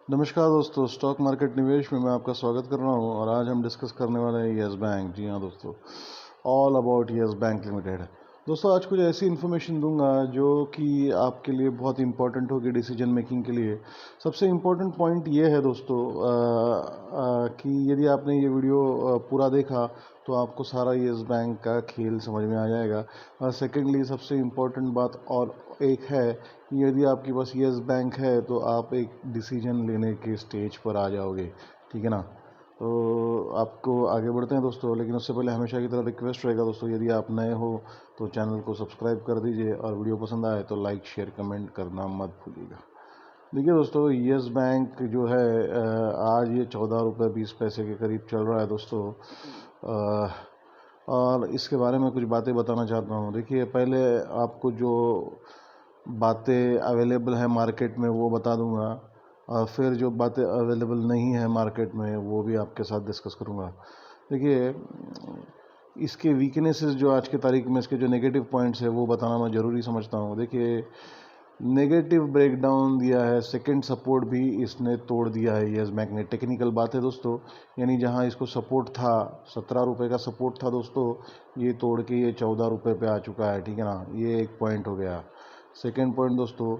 नमस्कार दोस्तों, stock market निवेश में मैं आपका स्वागत कर रहा हूं और आज हम डिस्कस करने वाले हैं यस बैंक। जी हाँ दोस्तों, all about yes bank limited. दोस्तों आज कुछ ऐसी इन्फॉर्मेशन दूंगा जो कि आपके लिए बहुत इंपॉर्टेंट होगी डिसीजन मेकिंग के लिए। सबसे इम्पोर्टेंट पॉइंट ये है दोस्तों कि यदि आपने ये वीडियो पूरा देखा तो आपको सारा यस बैंक का खेल समझ में आ जाएगा। और सेकेंडली सबसे इम्पोर्टेंट बात और एक है कि यदि आपके पास यस बैंक है तो आप एक डिसीजन लेने के स्टेज पर आ जाओगे, ठीक है ना। तो आपको आगे बढ़ते हैं दोस्तों, लेकिन उससे पहले हमेशा की तरह रिक्वेस्ट रहेगा दोस्तों, यदि आप नए हो तो चैनल को सब्सक्राइब कर दीजिए और वीडियो पसंद आए तो लाइक शेयर कमेंट करना मत भूलिएगा। देखिए दोस्तों, यस बैंक जो है आज ये 14 रुपये 20 पैसे के करीब चल रहा है दोस्तों। और इसके बारे में कुछ बातें बताना चाहता हूँ। देखिए, पहले आपको जो बातें अवेलेबल है मार्केट में वो बता दूंगा और फिर जो बातें अवेलेबल नहीं है मार्केट में वो भी आपके साथ डिस्कस करूंगा। देखिए, इसके वीकनेसेस जो आज की तारीख में इसके जो नेगेटिव पॉइंट्स है वो बताना मैं ज़रूरी समझता हूँ। देखिए, नेगेटिव ब्रेकडाउन दिया है, सेकंड सपोर्ट भी इसने तोड़ दिया है यस बैंक ने। टेक्निकल बात है दोस्तों, यानी जहां इसको सपोर्ट था 17 रुपये का सपोर्ट था दोस्तों, ये तोड़ के ये 14 रुपये पे आ चुका है, ठीक है ना। ये एक पॉइंट हो गया। सेकेंड पॉइंट दोस्तों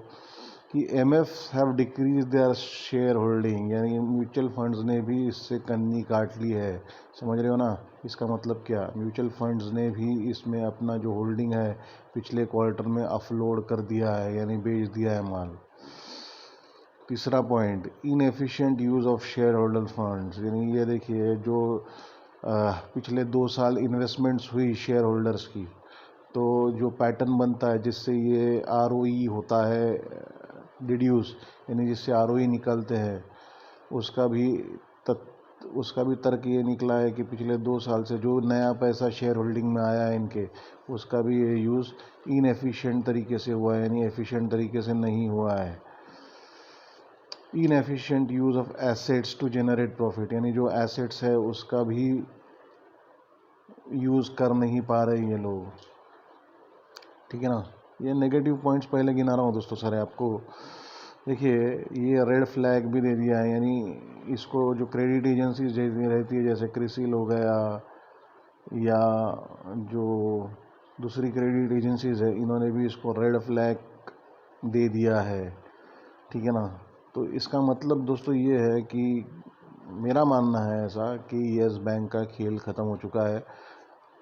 कि MF have decrease their share holding, यानी म्यूचुअल फंड्स ने भी इससे कन्नी काट ली है। समझ रहे हो ना इसका मतलब क्या? म्यूचुअल फंड्स ने भी इसमें अपना जो होल्डिंग है पिछले क्वार्टर में अपलोड कर दिया है, यानी बेच दिया है माल। तीसरा point, inefficient use of share holder funds, यानी ये देखिए जो पिछले 2 साल इन्वेस्टमेंट्स हुई शेयर होल्डर्स की, तो जो पैटर्न बनता है जिससे ये आरओई होता है डिड्यूस, यानी जिससे आरओई निकलते हैं, उसका भी उसका भी तर्क ये निकला है कि पिछले 2 साल से जो नया पैसा शेयर होल्डिंग में आया है इनके, उसका भी ये यूज़ इनएफिशिएंट तरीके से हुआ है, यानी एफिशिएंट तरीके से नहीं हुआ है। Inefficient use of assets to generate profit, यानी जो एसेट्स है उसका भी यूज़ कर नहीं पा रहे ये लोग, ठीक है ना। ये नेगेटिव पॉइंट्स पहले गिना रहा हूँ दोस्तों सारे आपको। देखिए, ये रेड फ्लैग भी दे दिया है, यानी इसको जो क्रेडिट एजेंसीज रहती है जैसे क्रिसिल हो गया या जो दूसरी क्रेडिट एजेंसीज है, इन्होंने भी इसको रेड फ्लैग दे दिया है, ठीक है ना। तो इसका मतलब दोस्तों ये है कि मेरा मानना है ऐसा कि यस बैंक का खेल ख़त्म हो चुका है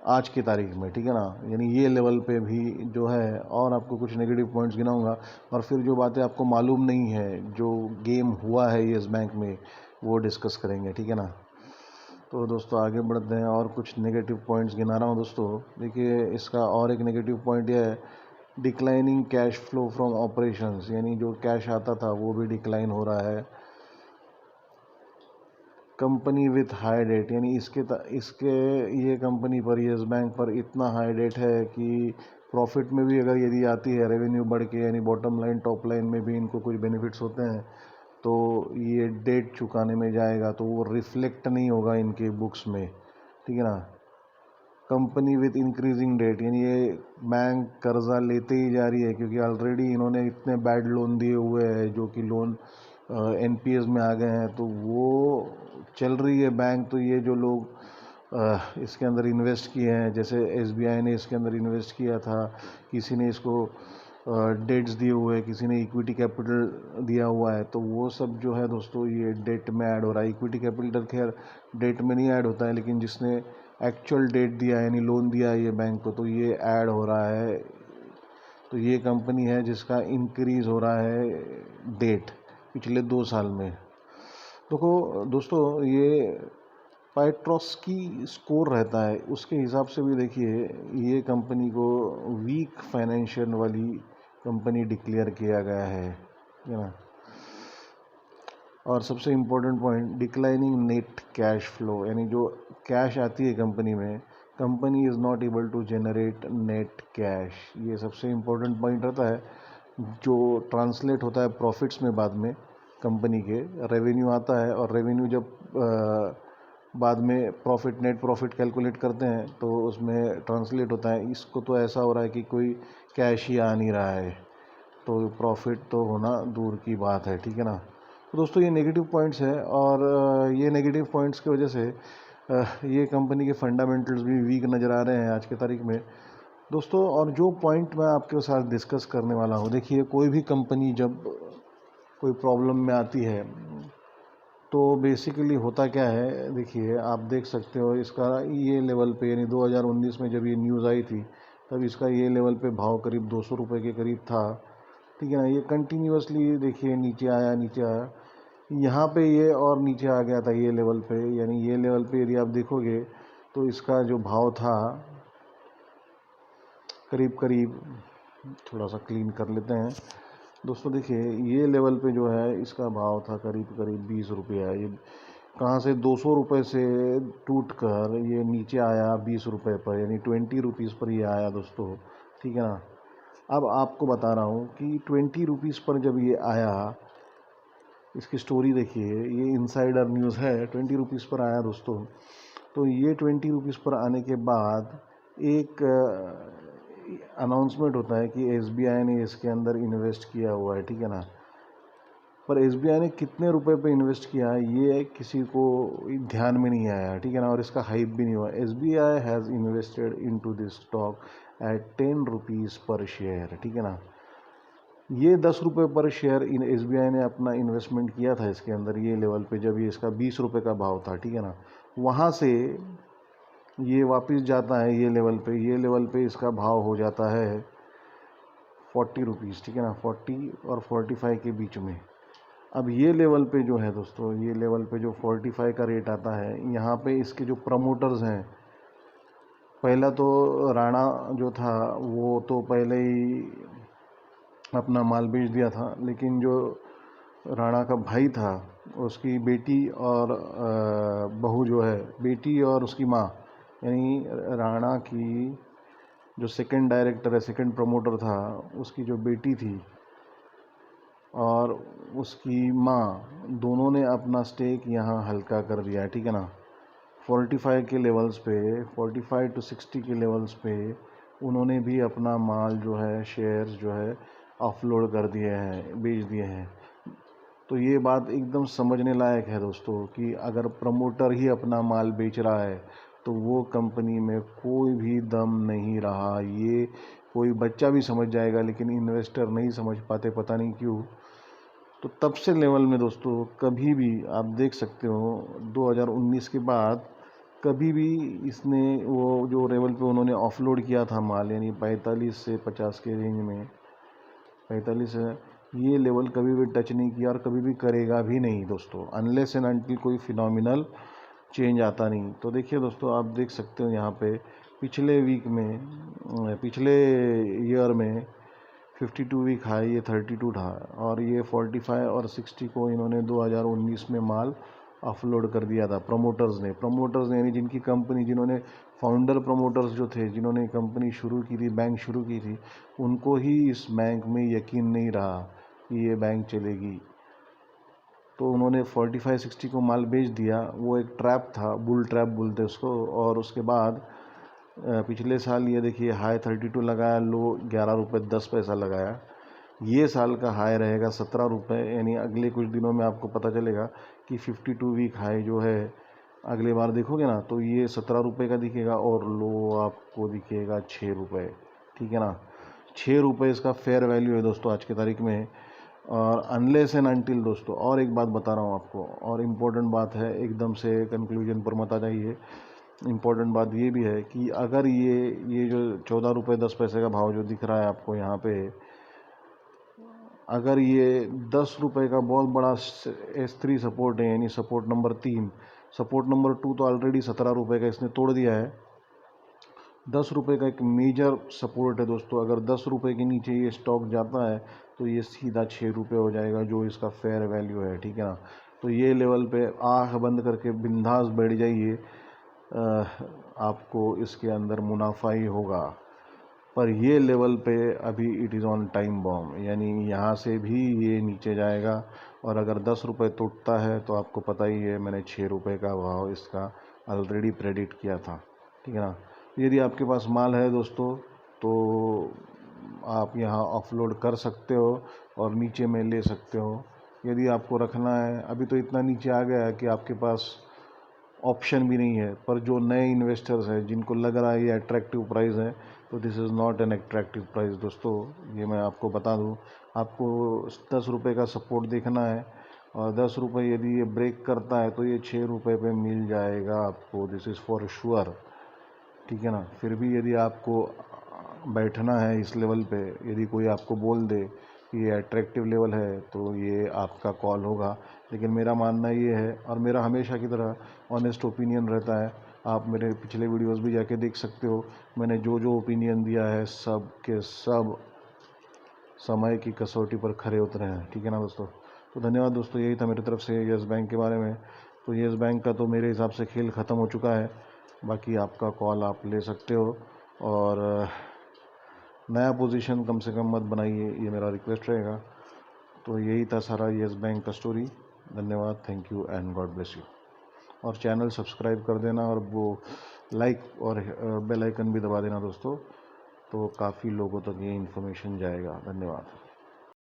आज की तारीख में, ठीक है ना। यानी ये लेवल पे भी जो है, और आपको कुछ नेगेटिव पॉइंट्स गिनाऊंगा और फिर जो बातें आपको मालूम नहीं है, जो गेम हुआ है यस बैंक में, वो डिस्कस करेंगे, ठीक है ना। तो दोस्तों आगे बढ़ते हैं और कुछ नेगेटिव पॉइंट्स गिना रहा हूँ दोस्तों। देखिए, इसका और एक नेगेटिव पॉइंट यह है, declining cash flow from operations, यानी जो कैश आता था वो भी डिक्लाइन हो रहा है। कंपनी विथ हाई डेट, यानी इसके ये कंपनी पर यस बैंक पर इतना हाई डेट है कि प्रॉफिट में भी अगर यदि आती है रेवेन्यू बढ़ के, यानी बॉटम लाइन टॉप लाइन में भी इनको कुछ बेनिफिट्स होते हैं, तो ये डेट चुकाने में जाएगा तो वो रिफ्लेक्ट नहीं होगा इनके बुक्स में, ठीक है ना। कंपनी विथ इंक्रीजिंग डेट, यानी ये बैंक कर्जा लेते ही जा रही है क्योंकि ऑलरेडी इन्होंने इतने बैड लोन दिए हुए हैं जो कि लोन एनपीएस में आ गए हैं, तो वो चल रही है बैंक। तो ये जो लोग इसके अंदर इन्वेस्ट किए हैं, जैसे एसबीआई ने इसके अंदर इन्वेस्ट किया था, किसी ने इसको डेट्स दिए हुए हैं, किसी ने इक्विटी कैपिटल दिया हुआ है, तो वो सब जो है दोस्तों ये डेट में ऐड हो रहा है। इक्विटी कैपिटल खैर डेट में नहीं ऐड होता है, लेकिन जिसने एक्चुअल डेट दिया यानी लोन दिया है ये बैंक को, तो ये ऐड हो रहा है। तो ये कंपनी है जिसका इंक्रीज हो रहा है डेट पिछले 2 साल में। देखो दोस्तों, ये पाइट्रॉस की स्कोर रहता है उसके हिसाब से भी देखिए, ये कंपनी को वीक फाइनेंशियल वाली कंपनी डिक्लेयर किया गया है ना। और सबसे important point, declining net cash flow, यानी जो कैश आती है कंपनी में, company is not able to generate net cash. ये सबसे इम्पोर्टेंट पॉइंट रहता है, जो ट्रांसलेट होता है प्रॉफिट्स में। बाद में कंपनी के रेवेन्यू आता है और रेवेन्यू जब बाद में प्रॉफिट नेट प्रॉफिट कैलकुलेट करते हैं तो उसमें ट्रांसलेट होता है। इसको तो ऐसा हो रहा है कि कोई कैश ही आ नहीं रहा है, तो प्रॉफिट तो होना दूर की बात है, ठीक है ना। तो दोस्तों ये नेगेटिव पॉइंट्स है, और ये नेगेटिव पॉइंट्स की वजह से ये कंपनी के फंडामेंटल्स भी वीक नज़र आ रहे हैं आज के तारीख में दोस्तों। और जो पॉइंट मैं आपके साथ डिस्कस करने वाला हूँ, देखिए कोई भी कंपनी जब कोई प्रॉब्लम में आती है तो बेसिकली होता क्या है, देखिए आप देख सकते हो इसका ये लेवल पे, यानी 2019 में जब ये न्यूज़ आई थी तब इसका ये लेवल पे भाव करीब 200 रुपये के करीब था, ठीक है ना। ये कंटिन्यूसली देखिए नीचे आया नीचे आया, यहाँ पे ये और नीचे आ गया था ये लेवल पे, यानी ये लेवल पे यदि आप देखोगे तो इसका जो भाव था करीब करीब, थोड़ा सा क्लीन कर लेते हैं दोस्तों, देखिए ये लेवल पे जो है इसका भाव था करीब करीब 20 रुपया। ये कहाँ से 200 रुपये से टूट कर ये नीचे आया 20 रुपये पर, यानी 20 रुपीज़ पर ये आया दोस्तों, ठीक है ना। अब आपको बता रहा हूँ कि 20 रुपीज़ पर जब ये आया, इसकी स्टोरी देखिए, ये इनसाइडर न्यूज़ है, 20 रुपीज़ पर आया दोस्तों। तो ये 20 रुपीज़ पर आने के बाद एक अनाउंसमेंट होता है कि एसबीआई ने इसके अंदर इन्वेस्ट किया हुआ है, ठीक है ना। पर एसबीआई ने कितने रुपए पे इन्वेस्ट किया है ये किसी को ध्यान में नहीं आया, ठीक है ना, और इसका हाइप भी नहीं हुआ। SBI has invested into this stock at 10 rupees पर शेयर, ठीक है ना। ये 10 रुपये पर शेयर इन एसबीआई ने अपना इन्वेस्टमेंट किया था इसके अंदर, ये लेवल पे जब ये इसका 20 रुपये का भाव था, ठीक है ना। वहाँ से ये वापस जाता है ये लेवल पे, ये लेवल पे इसका भाव हो जाता है 40 रुपीज़, ठीक है ना, 40 और 45 के बीच में। अब ये लेवल पे जो है दोस्तों, ये लेवल पे जो 45 का रेट आता है, यहाँ पे इसके जो प्रमोटर्स हैं, पहला तो राणा जो था वो तो पहले ही अपना माल बेच दिया था, लेकिन जो राणा का भाई था उसकी बेटी और बहू जो है, बेटी और उसकी माँ, यानी राणा की जो सेकंड डायरेक्टर है, सेकंड प्रमोटर था, उसकी जो बेटी थी और उसकी माँ, दोनों ने अपना स्टेक यहाँ हल्का कर दिया है, ठीक है ना। 45 के लेवल्स पे, 45 to 60 के लेवल्स पे उन्होंने भी अपना माल जो है, शेयर्स जो है ऑफलोड कर दिए हैं, बेच दिए हैं। तो ये बात एकदम समझने लायक है दोस्तों कि अगर प्रमोटर ही अपना माल बेच रहा है तो वो कंपनी में कोई भी दम नहीं रहा। ये कोई बच्चा भी समझ जाएगा, लेकिन इन्वेस्टर नहीं समझ पाते, पता नहीं क्यों। तो तब से लेवल में दोस्तों कभी भी आप देख सकते हो 2019 के बाद कभी भी इसने वो जो लेवल पे उन्होंने ऑफलोड किया था माल, यानी 45 से 50 के रेंज में, 45 है, ये लेवल कभी भी टच नहीं किया और कभी भी करेगा भी नहीं दोस्तों, अनलेस एंड अनटिल कोई फिनोमिनल चेंज आता नहीं। तो देखिए दोस्तों, आप देख सकते हो यहाँ पे पिछले वीक में, पिछले ईयर में 52 वीक हाई ये 32 था, और ये 45 और 60 को इन्होंने 2019 में माल ऑफलोड कर दिया था प्रमोटर्स ने यानी जिनकी कंपनी, जिन्होंने फाउंडर प्रमोटर्स जो थे, जिन्होंने कंपनी शुरू की थी, बैंक शुरू की थी, उनको ही इस बैंक में यकीन नहीं रहा कि ये बैंक चलेगी। तो उन्होंने 45-60 को माल बेच दिया। वो एक ट्रैप था, बुल ट्रैप बोलते उसको। और उसके बाद पिछले साल ये देखिए हाई 32 लगाया, लो 11 रुपये 10 पैसा लगाया। ये साल का हाई रहेगा 17 रुपये, यानी अगले कुछ दिनों में आपको पता चलेगा कि 52 वीक हाई जो है अगले बार देखोगे ना तो ये 17 रुपये का दिखेगा और लो आपको दिखेगा 6 रुपये, ठीक है ना। 6 रुपये इसका फेयर वैल्यू है दोस्तों आज की तारीख में। और अनलेस एंड अनटिल दोस्तों, और एक बात बता रहा हूँ आपको, और इम्पोर्टेंट बात है, एकदम से कंक्लूजन पर मत आ जाइए। इम्पोर्टेंट बात ये भी है कि अगर ये जो 14 रुपये 10 पैसे का भाव जो दिख रहा है आपको यहाँ पे, अगर ये 10 रुपये का बहुत बड़ा S3 सपोर्ट है, यानी सपोर्ट नंबर 3, सपोर्ट नंबर 2 तो ऑलरेडी 17 रुपये का इसने तोड़ दिया है। 10 रुपये का एक मेजर सपोर्ट है दोस्तों। अगर 10 रुपये के नीचे ये स्टॉक जाता है तो ये सीधा 6 रुपये हो जाएगा, जो इसका फेयर वैल्यू है, ठीक है ना। तो ये लेवल पे आँख बंद करके बिंदास बैठ जाइए, आपको इसके अंदर मुनाफा ही होगा। पर ये लेवल पे अभी it is on time bomb, यानी यहाँ से भी ये नीचे जाएगा। और अगर 10 रुपये टूटता है तो आपको पता ही है, मैंने 6 रुपये का भाव इसका ऑलरेडी प्रेडिक्ट किया था, ठीक है ना। यदि आपके पास माल है दोस्तों तो आप यहाँ ऑफलोड कर सकते हो और नीचे में ले सकते हो। यदि आपको रखना है, अभी तो इतना नीचे आ गया है कि आपके पास ऑप्शन भी नहीं है, पर जो नए इन्वेस्टर्स हैं जिनको लग रहा है ये अट्रैक्टिव प्राइस है, तो this is not an attractive price दोस्तों। ये मैं आपको बता दूं, आपको 10 रुपये का सपोर्ट देखना है, और 10 रुपये यदि ये ब्रेक करता है तो ये 6 रुपये पे मिल जाएगा आपको, दिस इज़ फॉर श्योर, ठीक है ना। फिर भी यदि आपको बैठना है इस लेवल पे, यदि कोई आपको बोल दे कि ये अट्रैक्टिव लेवल है, तो ये आपका कॉल होगा। लेकिन मेरा मानना ये है, और मेरा हमेशा की तरह ऑनेस्ट ओपिनियन रहता है, आप मेरे पिछले वीडियोस भी जाके देख सकते हो, मैंने जो जो ओपिनियन दिया है सब के सब समय की कसौटी पर खरे उतरे हैं, ठीक है ना दोस्तों। तो धन्यवाद दोस्तों, यही था मेरी तरफ से येस बैंक के बारे में। तो येस बैंक का तो मेरे हिसाब से खेल ख़त्म हो चुका है, बाकी आपका कॉल आप ले सकते हो, और नया पोजीशन कम से कम मत बनाइए, ये मेरा रिक्वेस्ट रहेगा। तो यही था सारा येस बैंक का स्टोरी। धन्यवाद, thank you and God bless you. और चैनल सब्सक्राइब कर देना, और वो लाइक और बेल आइकन भी दबा देना दोस्तों, तो काफ़ी लोगों तक ये इन्फॉर्मेशन जाएगा। धन्यवाद।